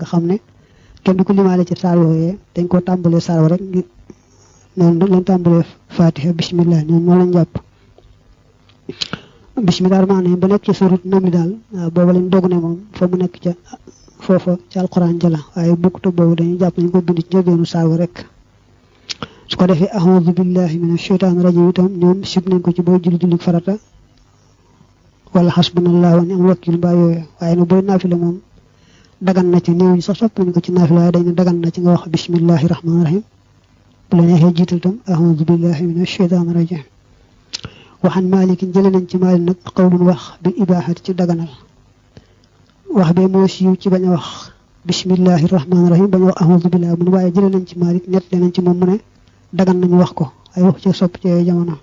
nga xam ne kenn du ko limaale ci saar yooyee dañ koo tàmbalee saar rek ngir noonu lañ tàmbalee fatiha bismillah ñoom moo lañ jàpp bismillah rahmaan ba nekk ci surut nam li daal booba lañ dog ne moom fa mu nekk ca foofa ci alquran jala waaye bukkute boobu dañuy jàpp nañ ko bind ci njëlbeenu saar rek su ko defee a'uuzu billahi minash shaytaani rajiim itam ñoom sib nañ ko ci booy julli farata wala xasbunallahu wa ni'mal wakiil mbaa yooyu waaye nag booy naafila moom dagan na ci néew ñi sax sopp nañ ko ci naafila waaye dañ ne dagan na ci nga wax bismillahi rahmaani rahim bu la neexee jiital tam a'uuzu billahi minash shaytaani rajiim waxan Maalik jële nañ ci Maalik nag qawlun wax bil ibaaxati ci daganal wax bee moo siiw ci bañ a wax bismillahi rahmaani rahim bañ a wax a'uuzu billahi mu ne waaye jële nañ ci Maalik ñett nañ ci moom mu ne dagan nañu wax ko ay wax ci sopp ci jamono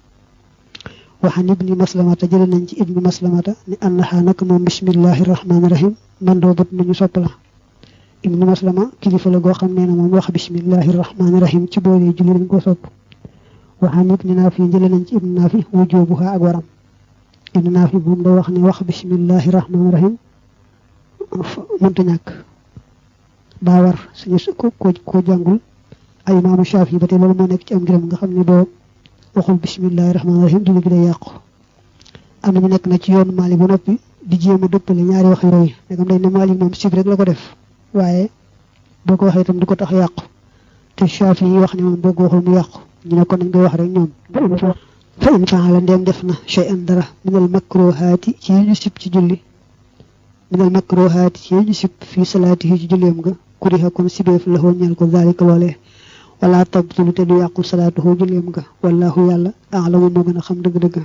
waxan ibni maslamata jële nañ ci ibni maslamata ni annaha nag moom bismillahi rahmaani rahim man doo bët nañu sopp la ibni maslama kilifa la goo xam ne na moom wax bismillahi rahmaani rahim ci boolee julli dañ ko sopp waxan ibni naafi jële nañ ci ibni naafi wujubuha ak waram ibni naafi moom day wax ne wax bismillahi rahmaani rahim mënta ñàkk daa war suñu ko jàngul ay imaamu Shaafi ba tey loolu moo nekk ci am ngërëm nga xam ne boo waxul bismillahi rahmaani rahim julli gi day yàqu am na ñu nekk na ci yoonu Maalik ba noppi di jéem a dëppale ñaari wax yooyu ndegam dañ ne Maalik moom sib rek la ko def waaye boo ko waxee itam du ko tax yàqu te Shaafi yi wax ne moom boo ko waxul mu yàqu ñu ne kon nañ koy wax rek ñoom fa in faala ndeem def na shay'an dara minal makruhaati ci ñu sib ci julli minal makruhaati ci ñu sib fii salaatihi ci julleem nga kuriha kon sibeef la xoo ñeel ko zaalika loolee wala tabtulu te du yàqu salaatuhu julleem nga wallahu yàlla a'lamu moo gën a xam dëgg-dëgg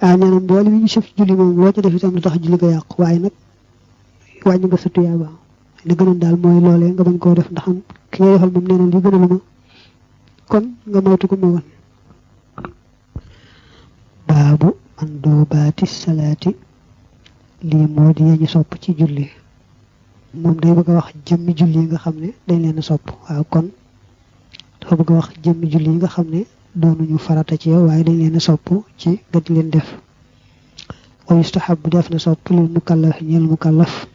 ñaanam mboole mi ñu sëf ci julli moom loo ci def itam lu tax julli nga yàqu waaye nag wàññi nga sa tuyaaba li gënoon daal mooy loolee nga bañ koo def ndax ki nga defal moom nee na li gënalu ma kon nga moytu ko moo gën baabu mandoobaati salaati lii moo di ñu sopp ci julli moom day bëgg a wax jëmmi julli yi nga xam ne dañ leen a sopp waaw kon dafa bëgg a wax jëmmi julli yi nga xam ne doonuñu farata ci yow waaye dañ leen a sopp ci nga di leen def wa yustahabu def na sopp lil mukallaf ñeel mukallaf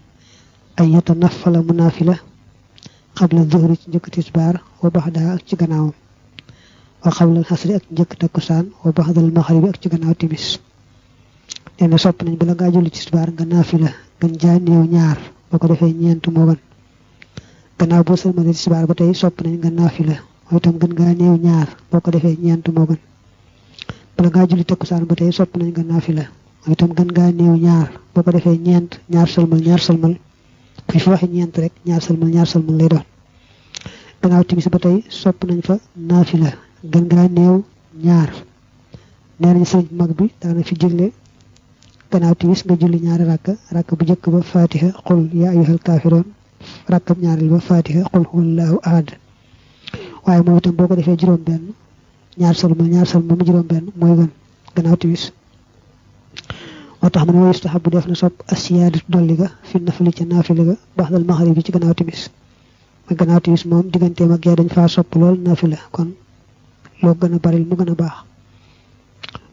ay yatanafala mu naafila xabla zuhri ci njëkk tisbaar wa baxda ak ci gannaawam wa xabla xasri ak njëkk takkusaan wa baxdal maxribi ak ci gannaaw timis nee na sopp nañ bala ngaa julli tisbaar nga naafila gën jaa néew ñaar boo ko defee ñeent moo gën gannaaw boo sëlmale tisbaar ba tey sopp nañ nga naafila mooy itam gën ngaa néew ñaar boo ko defee ñeent moo gën bala ngaa julli takkusaan ba tey sopp nañ nga naafila mooy itam gën ngaa néew ñaar boo ko defee ñeent ñaar sëlmal fi fi waxee ñeent rek ñaar sëlmal lay doon gannaaw timis ba tey sopp nañ fa naafila gën ngaa néew ñaar nee nañ sëriñ mag bi daana fi digle gannaaw timis nga julli ñaari rakk bu njëkk ba fatiha qul yaa ayyuhal kaafiroon rakkab ñaareel ba fatiha qul huwallahu ahad waaye moom itam boo ko defee juróom benn ñaar sëlmal mu juróom benn mooy gën gannaaw timis moo tax man wa yustahabu def na sopp asiyaadatu dolli ga fi nafli ca naafila ga baxdal maxrib bi ci gannaaw timis mooy gannaaw timis moom digganteem ak gee dañ faa sopp lool naafila kon loo gën a baril mu gën a baax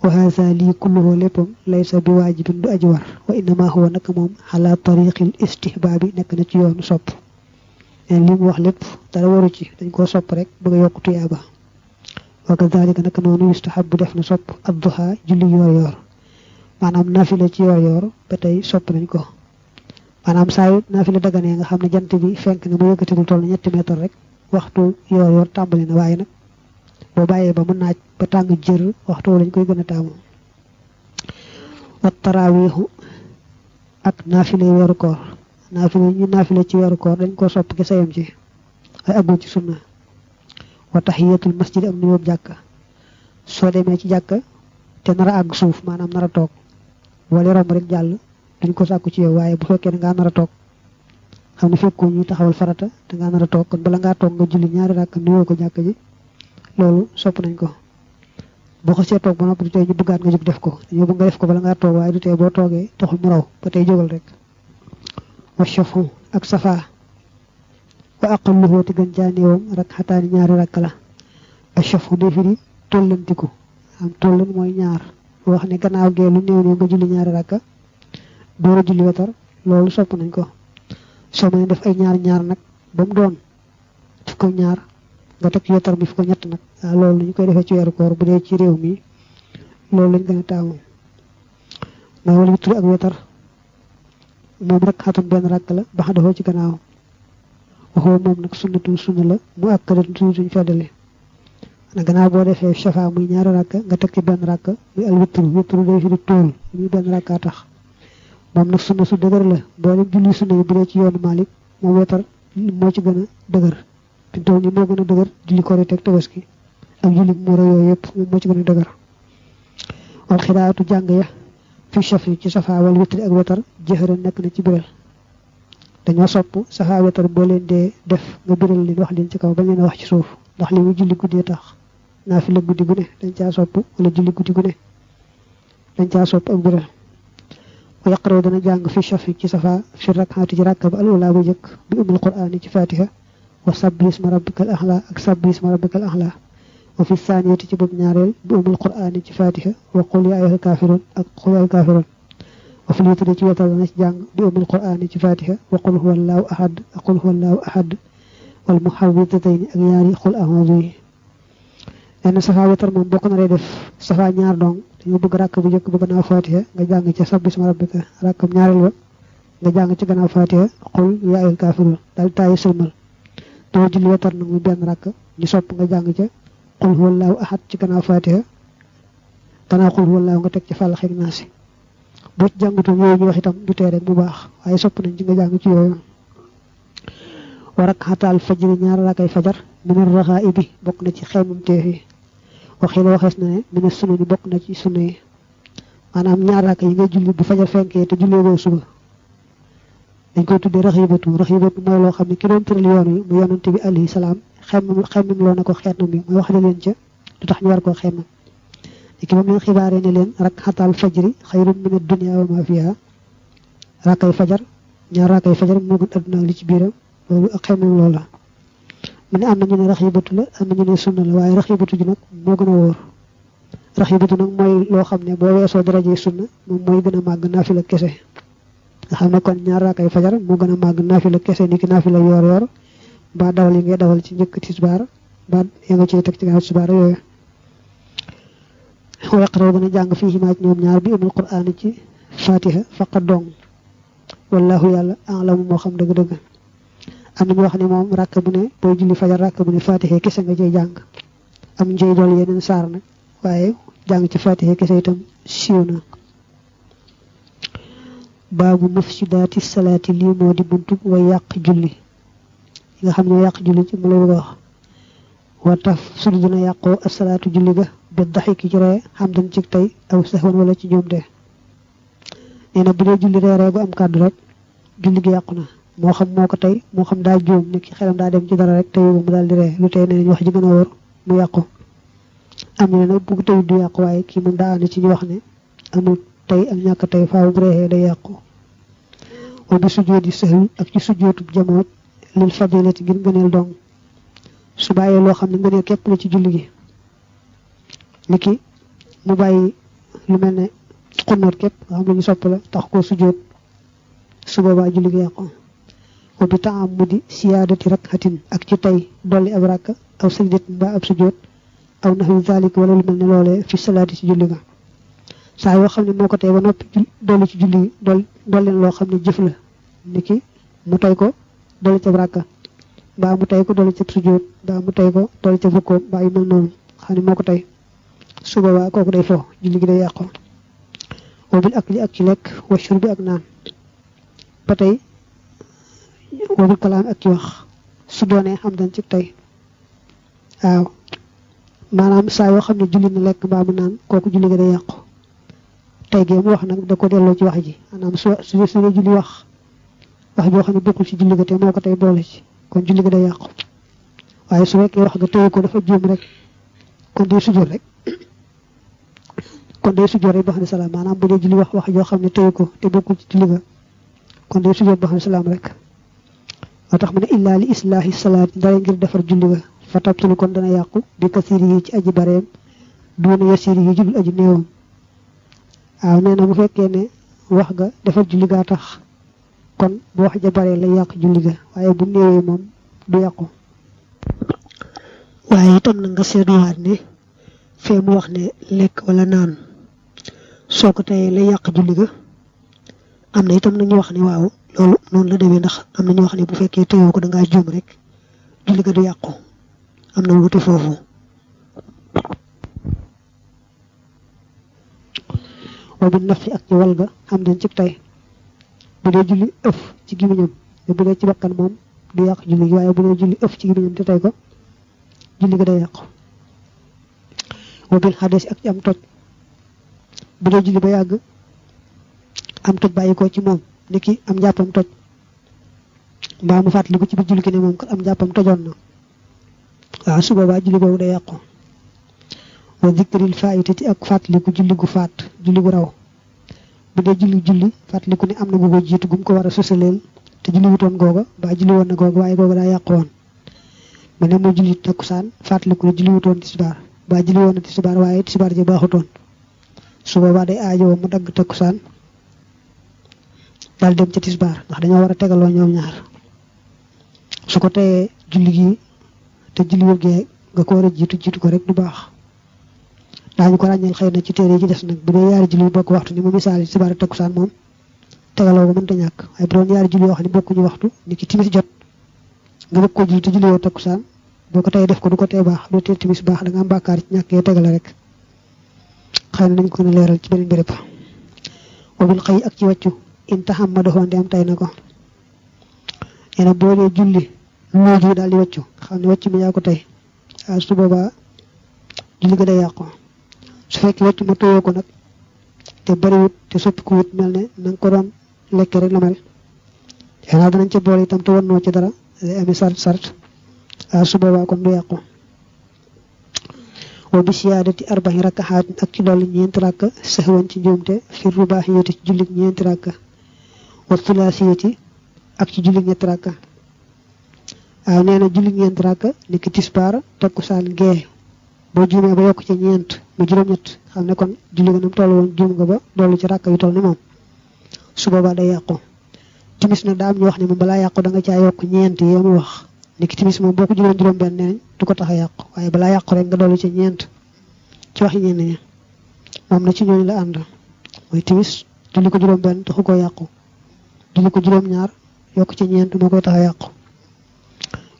wa haza lii kulluhu léppam laysa bi waajibin du aji war wa innama huwa nag moom ala tariqil istihbaabi nekk na ci yoonu sopp leen li mu wax lépp dara waru ci dañ koo sopp rek bëgg a yokk tuyaaba wa kadhalika nag noonu yustahabu def na sopp adduha julli yoor maanaam naafila ci yoor ba tey sopp nañ ko maanaam saa yu naafila daganee nga xam ne jant bi fenk na mu yëkkati lu toll ñetti mètre rek waxtu yoor tàmbali na waaye nag boo bàyyee ba mu naaj ba tàng jër waxtu lañ koy gën a taamu wa taraawiixu ak naafila weeru koor naafila ci weeru koor dañ koo sopp ki sayam ci ay agul ci sunna wa tahiyatul masjid am nuyoo jàkka soo demee ci jàkka te nar a àgg suuf maanaam nar a toog wala romb rek jàll duñ ko sàkku ci yow waaye bu fekkee ne ngaa nar a toog xam ne fekkoo ñuy taxawal farata te ngaa nar a toog kon bala ngaa toog nga julli ñaari rakk nuyoo ko jàkka ji loolu sopp nañ ko boo ko see toog ba noppi du tey ñu bëggaat nga jóg def ko dañoo bëgg nga def ko bala ngaa toog waaye du tey boo toogee taxul mu raw ba tey jógal rek wa shafu ak safa wa aqalluhu te gën jaaneewam rak xataani ñaari rakk la a shafu day firi tollantiku am tollan mooy ñaar wax ne gannaaw gee lu néew nga julli ñaari rakka door a julli wetar loolu sopp nañ ko soo mënee def ay ñaar nag ba mu doon fukk ak ñaar nga teg ci wetar bi fukk ak ñett nag loolu ñu koy defee ci weeru koor bu dee ci réew mi loolu lañ gën a taamu mooy wala witru ak wetar moom rek xatum benn rakk la ba xa defoo ci gannaaw waxoo moom nag sunna la mu akkadat suñ feddali na gannaaw boo defee shafa muy ñaari rakk nga teg ci benn rakk muy al witru day firi tool muy benn rakkaa tax moom nag sunna su dëgër la boo leen julli sunna yi bu dee ci yoonu Malik moom wetar moo ci gën a dëgër fi tool ni moo gën a dëgër julli korite ak tabaski ak julli muura yooyu yëpp moom moo ci gën a dëgër wal xiraatu jàng ya fi shafi ci safa wal witri ak wetar jëxëran nekk na ci biral dañoo sopp safa wetar boo leen dee def nga biral leen wax leen ci kaw ba ngeen wax ci suuf ndax li mu julli guddee tax naafila guddi gu ne dañ caa sopp wala julli guddi gu ne dañ caa sopp ak biral wa yaqraw dana jàng fi shafi ci safa fi rak'ati ci rakka ba al ula bu jëkk bi umul qur'ani ci fatiha wa sabbi isma rabbikal a'la ak sabbi isma rabbikal a'la wa fi thaniyati ci boobu ñaareel bi umul qur'ani ci fatiha wa qul ya ayyuhal kafirun ak qul ya ayyuhal kafirun wa fi witri ci wetar dana ci jàng bi umul qur'ani ci fatiha wa qul huwallahu ahad ak qul huwallahu ahad wal muhawwidatayn ak ñaari qul a'udhu yi yenn safa wetar moom bokk na lay def safa ñaar dong dañoo bëgg rakk bu njëkk ba gannaaw fatiha nga jàng ca sabbi isma rabbika rakkam ñaareel ba nga jàng ci gannaaw fatiha qul ya ayyuhal kafirun daal taayi sëlmal doo julli wetar nag muy benn rakk ñu sopp nga jàng ca qul huwallahu ahad ci gannaaw fatiha gannaaw qul huwallahu nga teg ci fàllax ak naasi boo ci jàngutoon yooyu ñu wax itam du tee rek bu baax waaye sopp nañ ci nga jàng ci yooyu wa rak'atal fajri ñaar rakkay fajar min ar-raghaibi bokk na ci xeemum teef yi waxee la waxees na ne min as-sunna ni bokk na ci sunna yi maanaam ñaar rakk yi ngay julli bu fajar fenkee te jullee boo suba dañ koy tuddee raxibatu mooy loo xam ne ki doon tëral yoon wi mu yonante bi alayhi salaam xemmam loo na ko xeetam bi mooy wax ne leen ca du tax ñu war koo xemmam ki moom leen xibaaree ne leen rak'atal fajri xayrun min ad-dunya wa ma fiha rakkay fajar ñaar rakkay fajar moo gën adduna li ci biiram loolu ak xemmam loola mu ne am na ñu ne raxibatu la am na ñu ne sunna la waaye raxibatu ji nag moo gën a wóor raxibatu nag mooy loo xam ne boo weesoo daraje sunna moom mooy gën a màgg naafila kese nga xam ne kon ñaar rakkay fajar moo gën a màgg naafila kese ni ki naafila yoor ba dawal yi ngay dawal ci njëkk tisbaar ba ya nga ciy teg ci gaaw tisbaar yooyu wa yaqraw dana jàng fii himaaj ñoom ñaar bi umul qur'aan ci fatiha faqat dong wallahu yàlla a'lamu moo xam dëgg-dëgg am nañu wax ne moom rakk bu ne booy julli fajar rakk bu ne fatiha kese nga cay jàng am njëy dool yeneen saar nag waaye jàng ci fatiha kese itam siiw na baabu mufsidaati salaati lii moo di buntu way yàq julli yi nga xam ne yàq julli ci mu la bëgg a wax wa taf sudu dina yàqoo asalaatu julli ga bi daxiki ci ree xam dañ ci tey aw sahwan wala ci njuumte nee na bu dee julli reeree gu am kàddu rek julli gi yàqu na moo xam moo ko tey moo xam daa juum ni ki xelam daa dem ci dara rek tey mu daal di ree lu tey nee nañ wax ji gën a wóor mu yàqu am na nag bu tey du yàqu waaye kii moom daa ànd ci ñu wax ne amul tey ak ñàkk tey faaw bu reexee day yàqu wa bi sujjóoti sahwi ak ci sujjóotub jamooj lil fadilati ngir ngëneel dong su bàyyee loo xam ne ngëneel képp la ci julli gi ni ki mu bàyyi lu mel ne xunnoot képp nga xam ne ñu sopp la tax koo sujjóot su boobaa julli gi yàqu wa bi ta'ammudi siyaadati rak'atin ak ci tey dolli ab rakka aw sajdat mbaa ab sujjóot aw nahwi zalik wala lu mel ne loolee fi salaati ci julli ga saa yoo xam ne moo ko tey ba noppi dolli ci julli dolleen loo xam ne jëf la niki mu tey ko dolli ca rakka mbaa mu tey ko dolli ca sujjóot mbaa mu tey ko dolli ca rukkoo mbaa yu mel noonu xam ne moo ko tey su boobaa kooku day fo julli gi day yàqu wa bil akli ak ci lekk wa shurbi ak naan ba tey wa bil kalaam ak ci wax su doonee xam dañ ci tey waaw maanaam saa yoo xam ne julli na lekk mbaa mu naan kooku julli gi day yàqu tey gee mu wax nag da ko delloo ci wax ji maanaam su julli wax joo xam ne bokkul ci julli ga te moo ko tey boole ci kon julli ga day yàqu waaye su fekkee wax ga tey ko dafa juum rek kon day sujjóot rek ba xam ne salaam maanaam bu dee julli wax joo xam ne tey ko te bokkul ci julli ga kon day sujjóot ba xam ne salaam rek moo tax mu ne illaa li islaahi salaat dara ngir defar julli ga fa tabtulu kon dana yàqu bi kasiri yi ci aji bareem duuna yasiri yi jubul aji néewam waaw nee na bu fekkee ne wax ga defar julli gaa tax kon bu wax ja bare la yàq julli ga waaye bu néewee moom du yàqu. waaye itam na nga seetluwaat ne fee mu wax ne lekk wala naan soo ko teyee la yàq julli ga am na itam nañu wax ne waaw loolu noonu la demee ndax am na ñu wax ne bu fekkee teyoo ko da ngaa juum rek julli ga du yàqu am na wuute foofu. wa bi nafi ak ci wal ga xam dañ ci tey bu dee julli ëf ci gémmiñam te bu dee ci bakkan moom du yàq julli gi waaye bu dee julli ëf ci gémmiñam te tey ko julli ga day yàqu. wa bil xades ak ci am toj bu dee julli ba yàgg am toj bàyyi ko ci moom niki am njàppam toj mbaa mu fàttaliku ci biir julli gi ne moom kat am njàppam tojoon na waaw su boobaa julli boobu day yàqu. wa zikril faayitati ak fàttaliku julli gu faat julli gu raw bu dee julli fàttaliku ne am na gu ko jiitu gum ko war a sosaleel te julli wutoon googa ba julli woon na googa waaye googa daa yàqu woon mu ne moo julli takkusaan fàttaliku ne julli wutoon tisbaar ba julli woon na tisbaar waaye tisbaar ji baaxutoon su boobaa day aajowoo mu dagg takkusaan daal dem ca tisbaar ndax dañoo war a tegaloo ñoom ñaar su ko teyee julli gi te julli wu gee nga ko war a jiitu ko rek du baax. daañu ko ràññeel xëy na ci téere yi ci des nag bu dee yaari julli bokk waxtu ni mu misaal yi tisbaar takkusaan moom tegaloo ko mënta ñàkk waaye bu doon yaari julli yoo xam ne bokkuñu waxtu ni ki timis jot nga bëgg ko julli te julli woo takkusaan boo ko tey def ko du ko tee baax doo tee timis baax da nga am bàkkaar ci ñàkkee tegale rek xëy na nañ ko gën a leeral ci beneen béréb. wabil xëy ak ci wàccu in taxam ma doxoon di am tay na ko nee na boo dee julli looju daal di wàccu xam ne wàccu mi yaa ko tey waaw su boobaa julli ga day yàqu. su fekkee wàcc ma tooyoo ko nag te bariwut te soppiku wut mel ne na nga ko doon lekk rek la mel xanaa danañ ca boole itam te wannoo ci dara day amee sart waaw su boobaa kon du yàqu. wa bi siyaadati arba'i rakahaatin ak ci dolli ñeenti rakka sahwan ci njuumte fi rubaahiyati ci jullit ñeenti rakka wa thulaasiyati ak ci jullit ñetti rakka waaw nee na jullit ñeenti rakka ni ki tisbaar takkusaan gee boo juumee ba yokk ci ñeent mu juróom-ñett xam ne kon julli ga nam toll woon juum nga ba dolli ci rakka yu toll ne moom su boobaa day yàqu. timis nag daa am ñu wax ne moom balaa yàqu da nga caa yokk ñeent yi mu wax ni ki timis moom boo ko juróom juróom-benn nee nañ du ko tax a yàqu waaye balaa yàqu rek nga dolli ci ñeent ci wax yi ñenn ñi moom na ci ñooñu la ànd mooy timis julli ko juróom-benn taxu koo yàqu julli ko juróom-ñaar yokk ci ñeent moo koy tax a yàqu.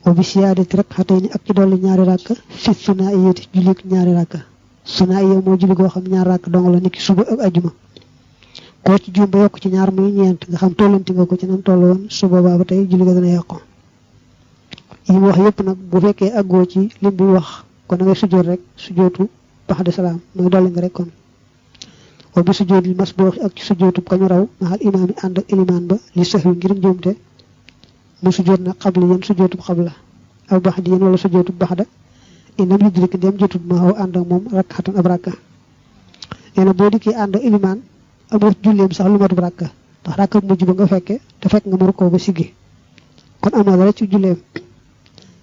wa bi siyaadati rek xatay ni ak ci dolli ñaari rakka fi sunaa'iyati julli ñaari rakka sunaa'iya moo julli goo xam ñaari rakka dong la niki suba ak ajuma koo ci juum ba yokk ci ñaar muy ñeent nga xam tollanti nga ko ci nam toll woon su boobaa ba tey julli ga dana yàqu. yi mu wax yëpp nag bu fekkee àggoo ci lim bi wax kon da ngay sujjóot rek sujjóotu ba'da salaam mooy dolli nga rek kon. wa bi sujjóotil masbuuxi ak ci sujjóotu kañu raw maxal imaam yi ànd ak ilimaan ba li sahwi ngir njuumte mu sujjóot nag xabli yéen sujjóotub xabla aw baxdi yéen wala sujjóotub baxda inam yudrik dem jotut ma xaw ànd ak moom rakxatan ab rakka nee na boo dikkee ànd ak ilimaan amoo julleem sax lu matub rakka ndax rakka mujj ba nga fekke te fekk nga mu rukkoo ba siggi kon amoo dara ci julleem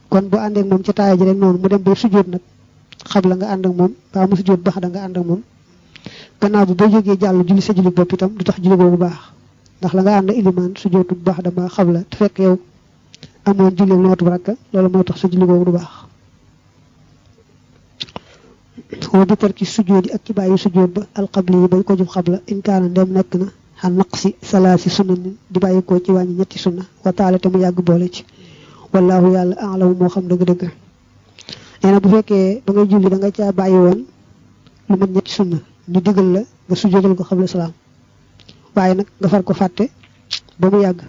kon boo àndeek moom ca taaya ji rek noonu mu dem ba sujjóot nag xabla nga ànd ak moom ba mu sujjóot baxda nga ànd ak moom gannaaw bi boo jógee jàll julli sa julli bopp itam du tax julli boobu baax ndax la nga ànd ilimaan sujjóotub baxda ba xabla te fekk yow amoon julleem lu matub rakka loolu moo tax sa julli boobu du baax. wa bi tarki sujjóot yi ak ci bàyyi sujjóot ba alxabli yi bañ ko jub xabla in kaana ndem nekk na xan naqsi salaasi sunna ni di bàyyi ko ci wàññi ñetti sunna wa taala te mu yàgg boole ci wallaahu yàlla a'lamu moo xam dëgg-dëgg. nee na bu fekkee ba ngay julli da nga caa bàyyi woon lu mat ñetti sunna ñu digal la nga sujjóotal ko xabla salaam waaye nag nga far ko fàtte ba mu yàgg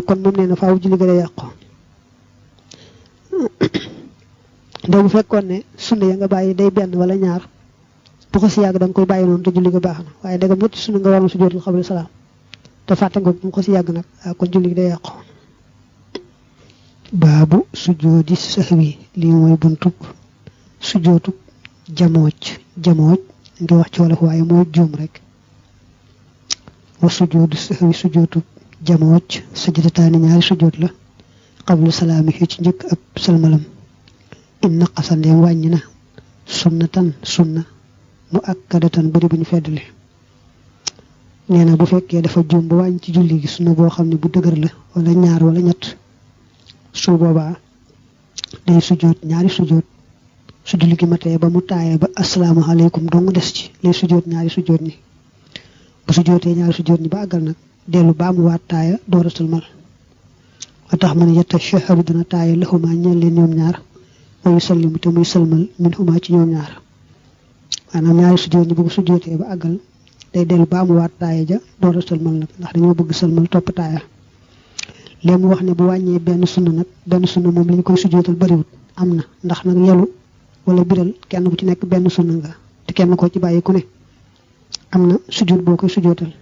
kon moom nee na faaw julli ga day yàqu. ndax bu fekkoon ne sunna ya nga bàyyi day benn wala ñaar bu ko si yàgg da nga koy bàyyi noonu te julli ga baax na waaye ndegam ñetti sunna nga waroon sujjóotal xabla salaam te fàtte nga bu ko si yàgg nag kon julli gi day yàqu. baabu sujjóoti sahwi lii mooy buntub sujjóotub jamooj ngi wax ci wolof waaye mooy juum rek. wa sujjóotu sahwi sujjóotub jamooj sajdataani ñaari sujjóot la qablu salaami ci njëkk ab salmalam in naqasa ndeem wàññi na sunnatan sunna mu akkadatan bari bu ñu feddali nee na bu fekkee dafa juum ba wàññi ci julli gi sunna boo xam ne bu dëgër la wala ñaar wala ñett su boobaa day sujjóot ñaari sujjóot su julli gi matee ba mu taayee ba asalaamaaleykum dong des ci lay sujjóot ñaari sujjóot ñi bu sujjóotee ñaari sujjóot ñi ba àggal nag dellu baa mu waat taaya door a sëlmal wa tax mu ne yatashahhadu dana taaya lahumaa ñeel leen ñoom ñaar wa yusallimu te muy sëlmal minhumaa ci ñoom ñaar maanaam ñaari sujjóot ñi bu ko sujjóotee ba àggal day dellu baa mu waat taaya ja door a sëlmal nag ndax dañoo bëgg sëlmal topp taaya léegi mu wax ne bu wàññee benn sunna nag benn sunna moom li ñu koy sujjóotal bariwut am na ndax nag yelu wala biral kenn ku ci nekk benn sunna nga te kenn koo ci bàyyi ku ne am na sujjóot boo koy sujjóotal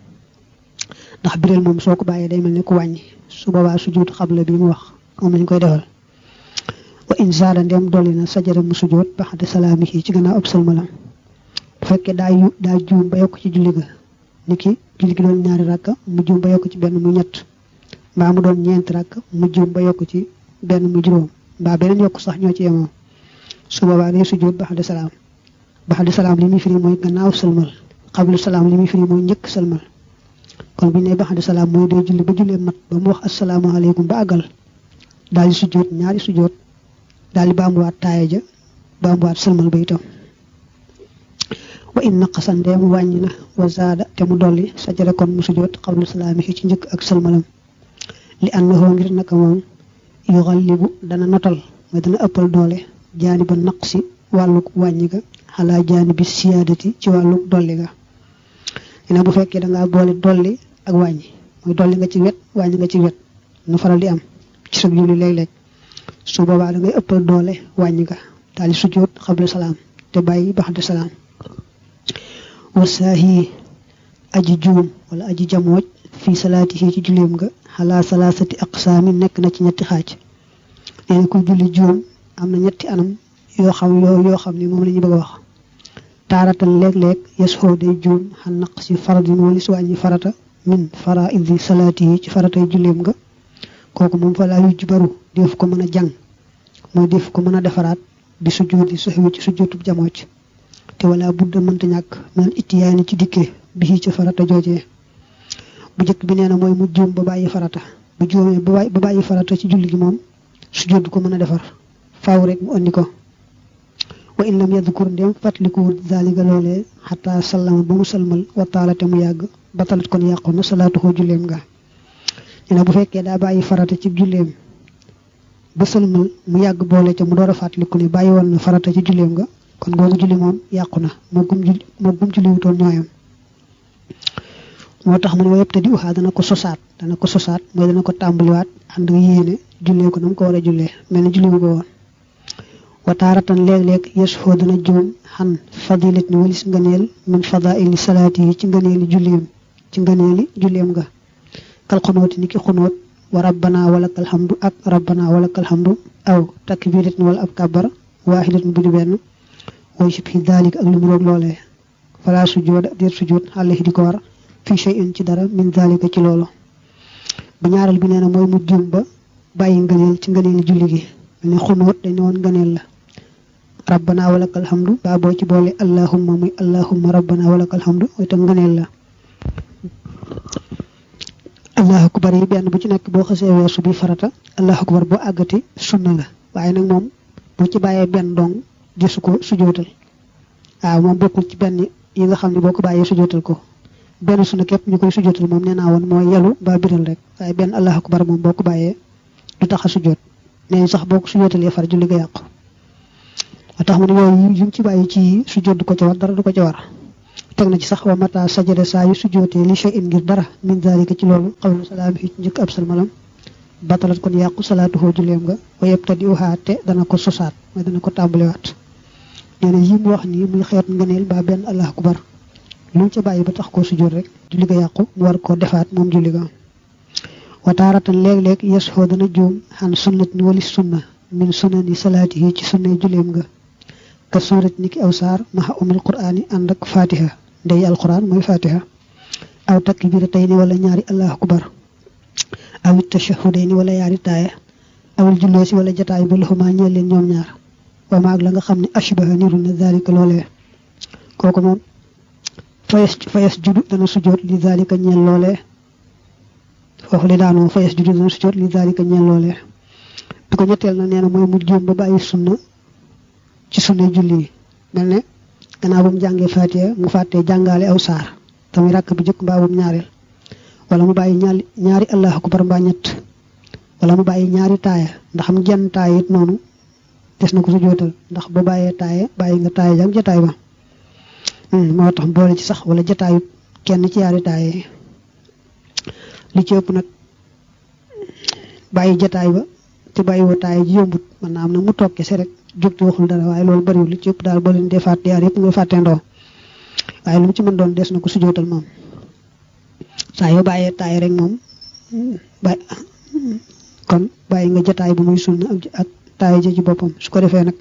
ndax biral moom soo ko bàyyee day mel ne ku wàññi su boobaa sujjóot xabla bi mu wax moom lañ koy defal wa in zaada ndem dolli na sajada mu sujjóot baxda salaamihi ci gannaaw ab sëlmalam bu fekkee daa juum ba yokk ci julli ga niki julli gi doon ñaari rakka mu juum ba yokk ci benn muy ñett mbaa mu doon ñeenti rakka mu juum ba yokk ci benn muy juróom mbaa beneen yokk sax ñoo ci yemoo su boobaa day sujjóot baxda salaam li muy firi mooy gannaaw sëlmal xablu salaam li muy firi mooy njëkk sëlmal kon bu ñu nee baxda salaam mooy day julli ba jullee mat ba mu wax asalaamaaleykum ba àggal daal di sujjóot ñaari sujjóot daal di baamuwaat taaya ja baamuwaat sëlmal ba itam wa in naqasa ndeem wàññi na wa zaada te mu dolli sajada kon mu sujjóot xablu salaami ci njëkk ak sëlmalam li annahu ngir naka moom yuxallibu dana notal mooy dana ëppal doole jaaniba naqsi wàlluk wàññi ga xalaa jaanibi siyaadati ci wàlluk dolli ga dina bu fekkee dangaa boole dolli ak wàññi mooy dolli nga ci wet wàññi nga ci wet nu faral di am ci sa julli léeg-léeg su boobaa da ngay ëppal doole wàññi ga daal di sujjóot xabla salaam te bàyyi baxda salaam wasaahi aji juum wala aji jamooj fii salaatihi ci julleem nga xalaa salaasati aqsaami nekk na ci ñetti xaaj nee na kuy julli juum am na ñetti anam yoo xam ni moom la ñu bëgg a wax taaratan léeg-léeg yasxoo day juum xan naq si faradin walis wàññi farata min faraidi salaatihi ci faratay julleem nga kooku moom fa laa yujbaru def ko mën a jàng mooy def ko mën a defaraat bi sujjóoti saxwi ci sujjóotub jamooc te wala budda mënta ñàkk minal ittiyaani ci dikkee bi ci farata joojee bu njëkk bi nee na mooy mu juum ba bàyyi farata bu juumee ba bàyyi farata ci julli gi moom sujjóot du ko mën a defar faaw rek mu andi ko wa in lam yadkur ndem fàttalikuwul zalika loolee xataa sallama ba mu salmal wa taalate mu yàgg batalat kon yàqu na salaatuhu julleem nga ñu ne bu fekkee daa bàyyi farata ci julleem ba salmal mu yàgg boole ca mu door a fàttaliku ne bàyyi woon na farata ci julleem nga kon googu julli moom yàqu na moo gum julli wutoon ñooyam moo tax mu ne wa yëpp te di uxaa dana ko sosaat mooy dana ko tàmbaliwaat ànd yéene jullee ko na mu ko war a jullee mel ni julli bu ko woon wa taaratan léeg-léeg yasxoo dana juum xan fadilat ni walis ngëneel min fadaili salaati yi ci ngëneeli julleem nga kal xunooti ni ki xunóot wa rabbana walakal hamdu ak rabbana walakal hamdu aw takbirat ni wala ab kàbbar waaxidat ni bu di benn way sib xi daalik ak lu mu roog loolee fala sujooda déet sujood xale di ko war fi shay'in ci dara min daalika ci loolu bu ñaareel bi nee na mooy mu juum ba bàyyi ngëneel ci ngëneeli julli gi mel ne xunóot dañ ne woon ngëneel la rabbana walakal hamdu baa boo ci boole allahumma muy allahumma rabbana walakal hamdu mooy tam ngëneel la allahu akbar yi benn bu ci nekk boo xasee weesu bi farata allahu akbar boo àggati sunna la waaye nag moom boo ci bàyyee benn dong gisu ko sujootal waaw moom bokkul ci benn yi nga xam ne boo ko bàyyee sujootal ko benn sunna képp ñu koy sujootal moom nee naa woon mooy yelu ba biral rek waaye benn allahu akbar moom boo ko bàyyee du tax a sujoot nee sax boo ko sujootalee far julli ga yàqu moo tax mu ne yooyu yu ci bàyyi ci sujoot du ko ci war dara du ko ci war teg na ci sax wa mata sajada saa yu sujootee li shay'in ngir dara min zalika ci loolu xawlu salaam yi njëkk ab salmalam batalat kon yàqu salaatuhoo julleem nga wa yabtadi'uhaa te dana ko sosaat mooy dana ko tàmbaliwaat nee na yi mu wax nii muy xeet ngëneel ba benn allahu akbar lu ca bàyyi ba tax koo sujoot rek julli ga yàqu mu war koo defaat moom julli ga wa taaratan léeg-léeg yasxoo dana juum xan sunnat ni walis sunna min sunani salaatihi ci sunnay julleem nga ka suurat ni ki aw saar maxa umil quraani ànd ak fatiha ndey alquran mooy fatiha aw takbiratayni wala ñaari allahu akbar aw tashahhudayni wala yaari taaya awul julloosi wala jataay ba laxumaa ñeel leen ñoom ñaar wa maag la nga xam ne ashbaha niru na zalika loolee kooku moom fayas judu dana sujjoot li zalika ñeel loolee foofu li daanoo fayas judu dana sujjoot li zalika ñeel loolee bi ko ñetteel na nee na mooy mu juum ba bàyyi sunna ci sunna julli mel ne gannaaw ba mu jàngee Faatiha mu fàttee jàngaale aw saar tamit rakk bi jëkk mbaa bu ñaareel wala mu bàyyi ñaari allahu akbar mbaa ñett wala mu bàyyi ñaari taaya ndax am jenn taaya it noonu des na ko sujjootal ndax ba bàyyee taaya bàyyi nga taaya jàng jataay ba moo tax boole ci sax wala jataayu kenn ci yaari taaya li ci ëpp nag bàyyi jataay ba te bàyyi woo taaya ji yombut mën naa am nag mu toog kese rek jóg te waxul dara waaye loolu bariwul li ci ëpp daal boo leen dee fàtte yaar yëpp nga fàtte ndoo waaye lu mu ci mën doon des na ko sujjootal moom saa yoo bàyyee taaya rek moom kon bàyyi nga jataay bu muy sunna ak taaya ji ci boppam su ko defee nag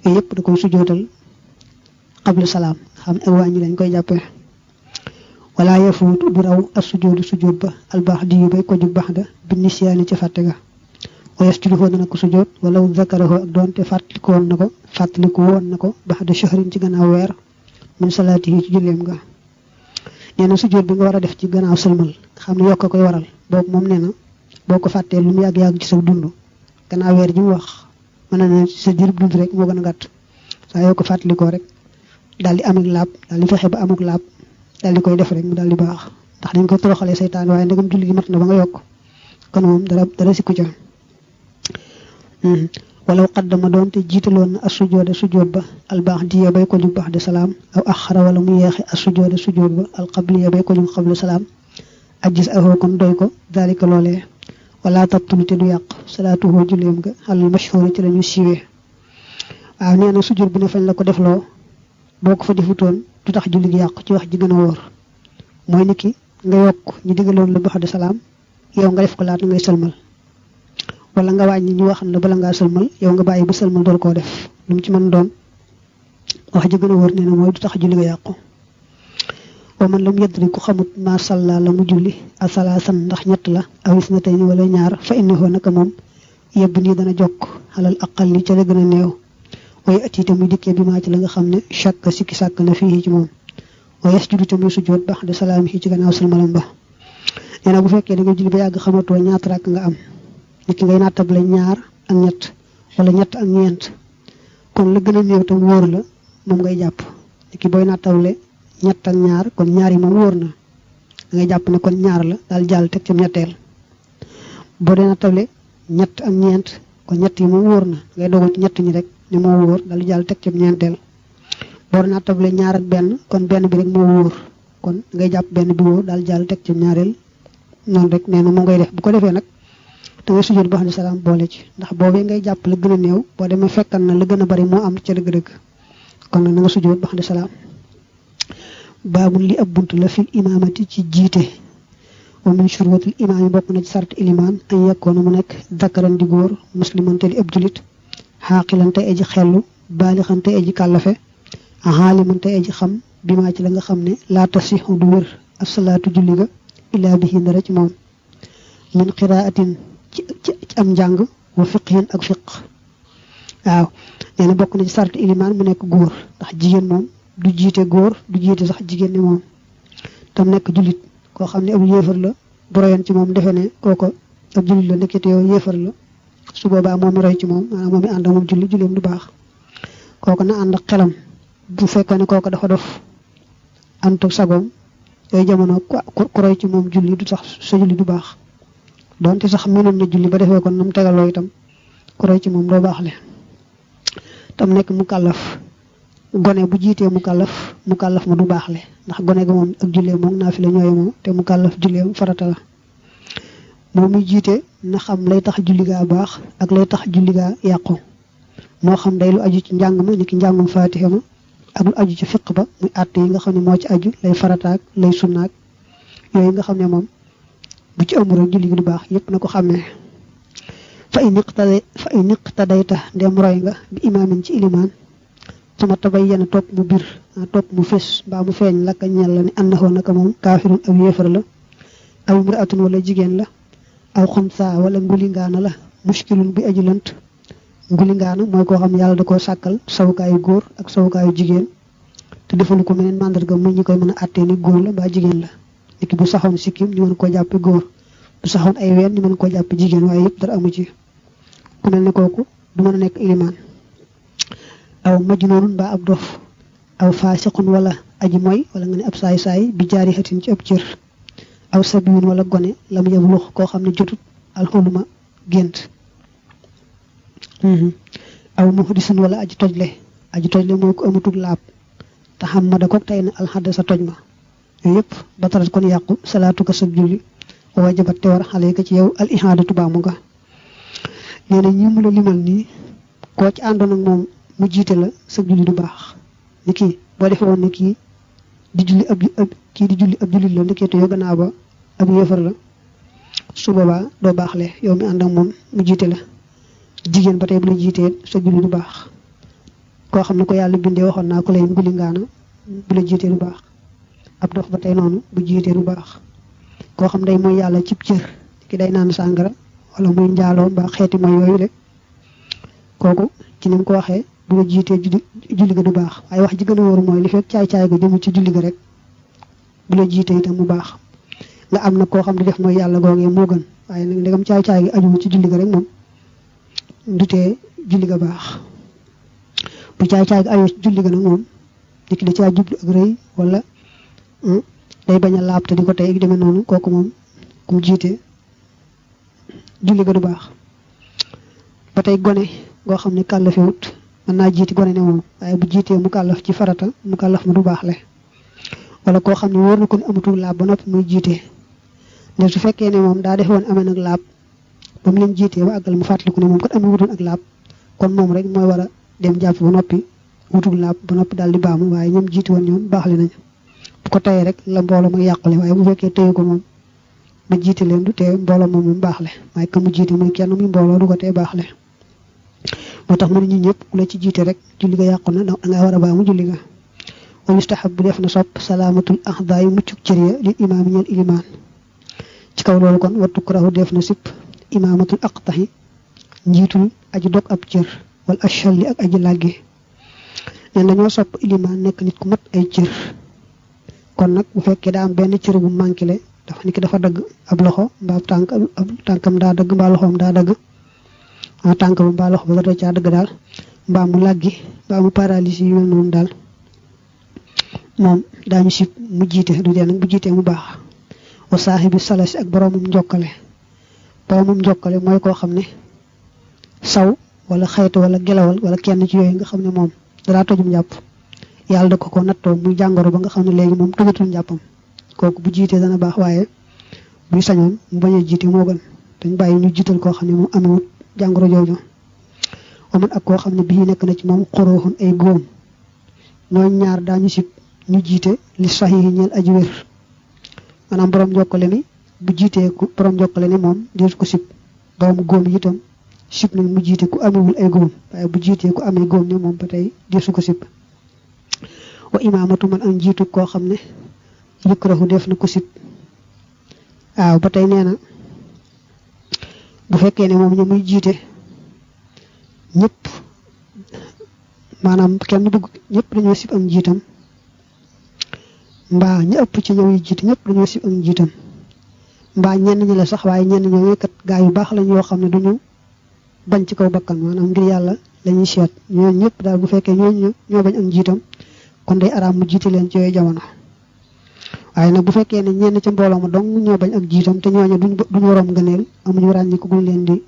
yooyu yëpp da koy sujjootal qabla salaam xam ne ak wàññi lañ koy jàppee wala yafuut du raw as sujjoodu sujjoot ba albaax di yu bay ko ju baax da bi nisyaani ci fàtte ga wayes ci dufoo dana ko sujjoot wala zakaraho ak doonte fàttaliku woon na ko baax da shahrin ci gannaaw weer min salaati yi ci julleem ga nee na sujjoot bi nga war a def ci gannaaw sëlmal xam ne yokk a koy waral boobu moom nee na boo ko fàttee lu mu yàgg-yàgg ci sa dund gannaaw weer ji mu wax mën na ne sa diirub dund rek moo gën a gàtt saa yoo ko fàttalikoo rek daal di amuk laab daal di fexe ba amuk laab daal di koy def rek mu daal di baax ndax dañ ko toroxalee seytaan waaye ndegam julli gi mat na ba nga yokk kon moom dara sikku ca wala qaddama doonte jiitaloon na as sujjoot ba al baax diya bay ko jug baax de salaam aw axara wala mu yeexe as sujjoot ba al qabliya bay ko jug xabla salaam ajis ahoo kon doy ko dalika loolee wala tabtul te du yàq salaatuhoo julleem ga alal mashhuri ci lañu siiwee waaw nee na sujjoot bu ne fañ la ko defloo boo ko fa defutoon du tax julli gi yàqu ci wax ji gën a wóor mooy nit ki nga yokk ñu digaloon la baax de salaam yow nga def ko laata ngay sëlmal wala nga wàññi ñu waxal la bala ngaa sëlmal yow nga bàyyi ba sëlmal door koo def lu mu ci mën doon wax ji gën a wóor nee na mooy du tax julli ga yàqu wa man lam yadri ku xamut ma salla la mu julli asalaasan ndax ñett la awis na tey ni wala ñaar fa innahu naka moom yebb nii dana jokk xalal aqal li ca la gën a néew waaye at itam muy dikkee bi maa ci la nga xam ne chaque sikki sàkk na fii ci moom waaye yasjudu te muy sujjoot baax de salaam yi ci gannaaw sëlmalam ba nee na bu fekkee da nga julli ba yàgg xamatoo ñaata rakk nga am nit ki ngay nattable ñaar ak ñett wala ñett ak ñeent kon la gën a néew tam wóor la moom ngay jàpp nit ki booy nattable ñett ak ñaar kon ñaar yi moom wóor na da ngay jàpp ne kon ñaar la daal jàll teg ci ñetteel boo dee nattable ñett ak ñeent kon ñett yi moom wóor na ngay dogal ci ñett ñi rek ni moo wóor daal jàll teg ci ñeenteel boo dee nattable ñaar ak benn kon benn bi rek moo wóor kon ngay jàpp benn bi wóor daal jàll teg ci ñaareel noonu rek nee na moom ngay def bu ko defee nag da ngay sujjoot baax de salaam boole ci ndax boobee ngay jàpp la gën a néew boo demee fekkan na la gën a bari moo am ca dëgg-dëgg kon nag na nga sujjoot baax de salaam baabul li ab bunt la fil imaamati ci jiite wa min shurwatil imaam yi bokk na ci sart ilimaan ay yekkoona mu nekk dakaran di góor musliman te di ab julit xaaqilan te aji xellu baalixan te aji kàllafe xaaliman te aji xam bi maa ci la nga xam ne laa tasixu du wér asalaatu julli ga illaa bihi dara ci moom min qiraatin ci am njàng wa fiqhin ak fiq waaw nee na bokk na ci sart ilimaan mu nekk góor ndax jigéen moom du jiite góor du jiite sax jigéen ne moom tam nekk jullit koo xam ne ab yéefar la bu royoon ci moom defe ne kooko ab jullit la nekkite yow yéefar la su boobaa moom mi roy ci moom maanaam moom mi ànd moom julleem du baax kooko na ànd ak xelam bu fekkee ne kooko dafa dof ànd sagoom yooyu jamono ku roy ci moom julli du sax sa julli du baax donte sax mënoon na julli ba defee kon nam tegaloo itam ku roy ci moom doo baax le tam nekk mu kàllaf gone bu jiitee mu kàllaf ma du baax le ndax gone ga moom ak jullee moom naa fi la ñooy moom te mu kàllaf jullee farata la moom muy jiite na xam lay tax julli gaa baax ak lay tax julli gaa yàqu moo xam day lu aju ci njàng ma ni ki njàngum faatiha ma ak lu aju ci fiq ba muy àtte yi nga xam ne moo ci aju lay farataak lay sunnaak yooyu nga xam ne moom bu ci amul rek julli gi du baax yépp na ko xàmmee fa in iqtadayta ndem roy nga bi imaamin ci ilimaan sama tabayyana topp mu bir topp mu fés mbaa mu feeñ lakka ñel la ni annahu naka moom kaafirun aw yéefar la aw imraatun wala jigéen la aw xunsa wala ngulingaana la mushkilun bi aji lënt ngulingaana mooy koo xam yàlla da koo sàkkal sawukaayu góor ak sawukaayu jigéen te defalu ko meneen mandarga muy ñi koy mën a àttee ni góor la mbaa jigéen la niki bu saxoon sikkim ñu mën koo jàppe góor bu saxoon ay ween ñu mën koo jàppe jigéen waaye yëpp dara amu ci ku mel ne kooku du mën a nekk ilimaan aw majnuun mbaa ab dof aw faasiqun wala aji mooy wala nga ne ab saay-saay bi jaari xatin ci ab cër aw sabiyun wala gone lam yablux koo xam ne jotut alxuluma gént aw muhdisun wala aji tojle mooy ko amatul laab te xam ma da koog tey na alxadda sa toj ma yooyu yëpp ba tarat kon yàqu salaatu ka sab julli wajabat te war xale ka ci yow al ihaadatu baamu nga nee na ñi mu la limal nii koo ci àndoon ak moom mu jiite la sa julli du baax ni kii boo defee woon ne kii di julli ab jullit la ndekkeetu yoo gannaaw ba ab yéefar la su boobaa doo baaxle yow mi ànd ak moom mu jiite la jigéen ba tey bu la jiitee sa julli du baax koo xam ne ko yàlla bindee waxoon naa ko lay nguli ngaana bu la jiitee du baax ab dof ba tey noonu bu jiitee du baax koo xam day mooy yàlla cib cër ki day naan sàngara wala muy njaaloo mbaa xeeti mooy yooyu de kooku ci ni mu ko waxee bu la jiitee julli ga du baax waaye wax ji gën a wóor mooy li fekk caay-caay ga jëmu ci julli ga rek bu la jiitee itam mu baax nga am na koo xam ne def mooy yàlla googee moo gën waaye nag ndegam caay-caay gi ajuwu ci julli ga rek moom du tee julli ga baax bu caay-caay gi aju ci julli ga nag moom nit ki da caa jublu ak rëy wala day bañ a laab te di ko tey ak demee noonu kooku moom kum jiite julli ga du baax ba tey gone goo xam ne kàllafewut mën naa jiiti gone ne moom waaye bu jiitee mu kàllaf ci farata mu kàllaf ma du baax le wala koo xam ne wóor na ko ne amatul laab ba noppi muy jiitee ne su fekkee ne moom daa defoon amee nag laab ba mu leen jiitee ba àggal mu fàttaliku ne moom kat amee wutoon ak laab kon moom rek mooy war a dem jàpp ba noppi wutul laab ba noppi daal di baamu waaye ñoom jiiti woon ñoom baax le nañu bu ko tayee rek la mbooloo ma yàqule waaye bu fekkee tëye ko moom ba jiite leen du tee mbooloo moom baax le waaye ka mu jiite muy kenn muy mbooloo du ko tee baax le moo tax mu ne ñun ñëpp ku la ci jiite rek julli ga yàqu na dangaa war a baamu julli ga wa yustahab bu def na sopp salaamatul axdaa yu muccuk cër ya lil imaam ñeel ilimaan ci kaw loolu kon wattu kurahu def na sipp imaamatul aqtahi njiitul aji dog ab cër wala achalli ak aji làggi leen dañoo sopp ilimaan nekk nit ku mat ay cër kon nag bu fekkee daa am benn cër bu manqué le dafa ni ki dafa dagg ab loxo mbaa ab tànkam daa dagg mbaa loxoom daa dagg tànk ba mbaa loxo ba dara caa dagg daal mbaa mu làggi mbaa mu paralysie yu mel noonu daal moom daañu sib mu jiite du dee nag bu jiitee mu baax wa saaxibi salasi ak boromum njokkale mooy koo xam ne saw wala xaytu wala gelawal wala kenn ci yooyu nga xam ne moom dara tojum njàpp yàlla da ko nattoo muy jàngoro ba nga xam ne léegi moom tojatul njàppam kooku bu jiitee dana baax waaye buy sañoon mu bañ a jiite moo gën dañ bàyyi ñu jiital koo xam ne moom amewut jàngoro jooju waman ak koo xam ne bii nekk na ci moom xorooxun ay góom ñooy ñaar daañu sib ñu jiite li sax yi ñeel aji wér maanaam borom jokkale ni bu jiitee ku borom jokkale ni moom deesu ko sib borom góom yi itam sib nañ mu jiite ku amewul ay góom waaye bu jiitee ku amee góom ne moom ba tey deesu ko sib wa imaamatu man am jiitu koo xam ne yukrahu def na ko sib waaw ba tey nee na bu fekkee ne moom ñu muy jiite ñëpp maanaam kenn dugg ñëpp dañoo sib am jiitam mbaa ñu ëpp ci ñëw yi jiite ñëpp dañoo sib am jiitam mbaa ñenn ñi la sax waaye ñenn ñoo kat gaa yu baax lañ yoo xam ne duñu bañ ci kaw bakkan maanaam ngir yàlla lañuy seet ñooñu ñëpp daal bu fekkee ñooñu ñoo bañ am jiitam kon day araam mu jiite leen ci yooyu jamono waaye nag bu fekkee ne ñenn ca mbooloo ma dong ñoo bañ ak jiitam te ñooñu duñu waroom ngëneel amuñu ràññi ko guñ leen di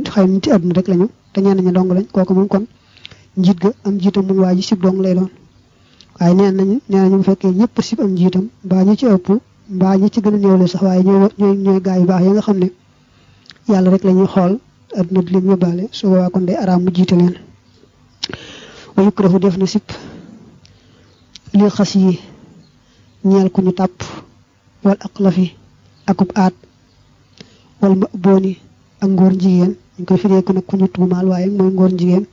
xëy na ci àdduna rek lañu te ñenn ña dong lañ kooku moom kon njiit ga am jiitam moom waa ji sib dong lay doon waaye nee nañu bu fekkee ñëpp sib am jiitam mbaa ñi ci ëpp mbaa ñi ci gën a néewle sax waaye ñooy gaa yu baax ya nga xam ne yàlla rek la ñuy xool àdduna di leen yóbbaale su boobaa kon day araam mu jiite leen wa yukrahu def na sib li xas yi ñeel ku ñu tàpp wal aqlafi akub aat wal ma booni ak ngóor jigéen ñu koy firee ko nag ku ñu tuumaal waaye mooy ngóor jigéen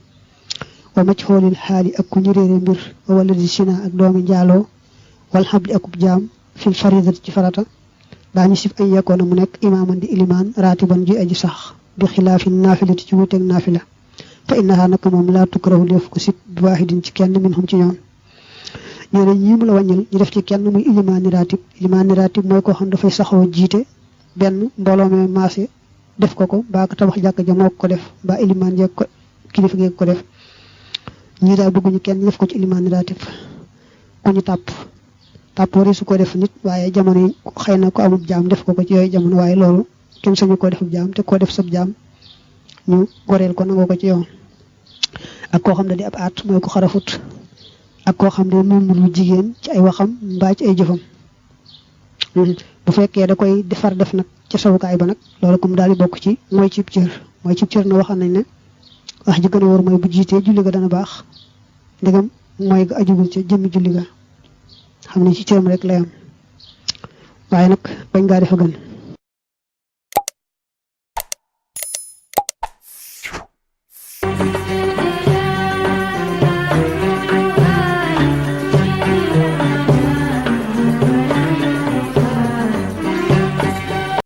wa mac xoolil xaali ak ku ñu réere mbir wa wala di sina ak doomi njaaloo wal xabli akub jaam fil faridati ci farata daañu sib ay yakkoona mu nekk imaaman di ilimaan raatiban ji aji sax bi xilaafi naafilati ci wuteeg naafila fa innaha naka moom laa tukrahu def ko sib bi waahidin ci kenn min xum ci ñoom nee na ñii mu la wàññil ñu def ci kenn muy ilimaani ratib mooy koo xam dafay saxoo jiite benn mbooloo mi maase def ko mbaa ko tabax jàkk ja moo ko def mbaa ilimaan jeeg ko kilifa geeg ko def ñii daal bëgguñu kenn def ko ci ilimaani ratib ku ñu tàpp wari su ko def nit waaye jamono yi xëy na ko amub jaam def ko ci yooyu jamono waaye loolu kenn sañu koo defub jaam te koo def sab jaam ñu goreel ko nangoo ko ci yoon ak koo xam ne di ab aat mooy ko xarafut ak koo xam ne moom lu jigéen ci ay waxam mbaa ci ay jëfam bu fekkee da koy defar def nag ca sawukaay ba nag loolu comme daal di bokk ci mooy cib cër na waxal nañ ne wax ji gën a wóor mooy bu jiitee julli ga dana baax ndegam mooy ga ajugul ca jëmmi julli ga xam ne ci cëram rek lay am waaye nag bañ ngaa defa gën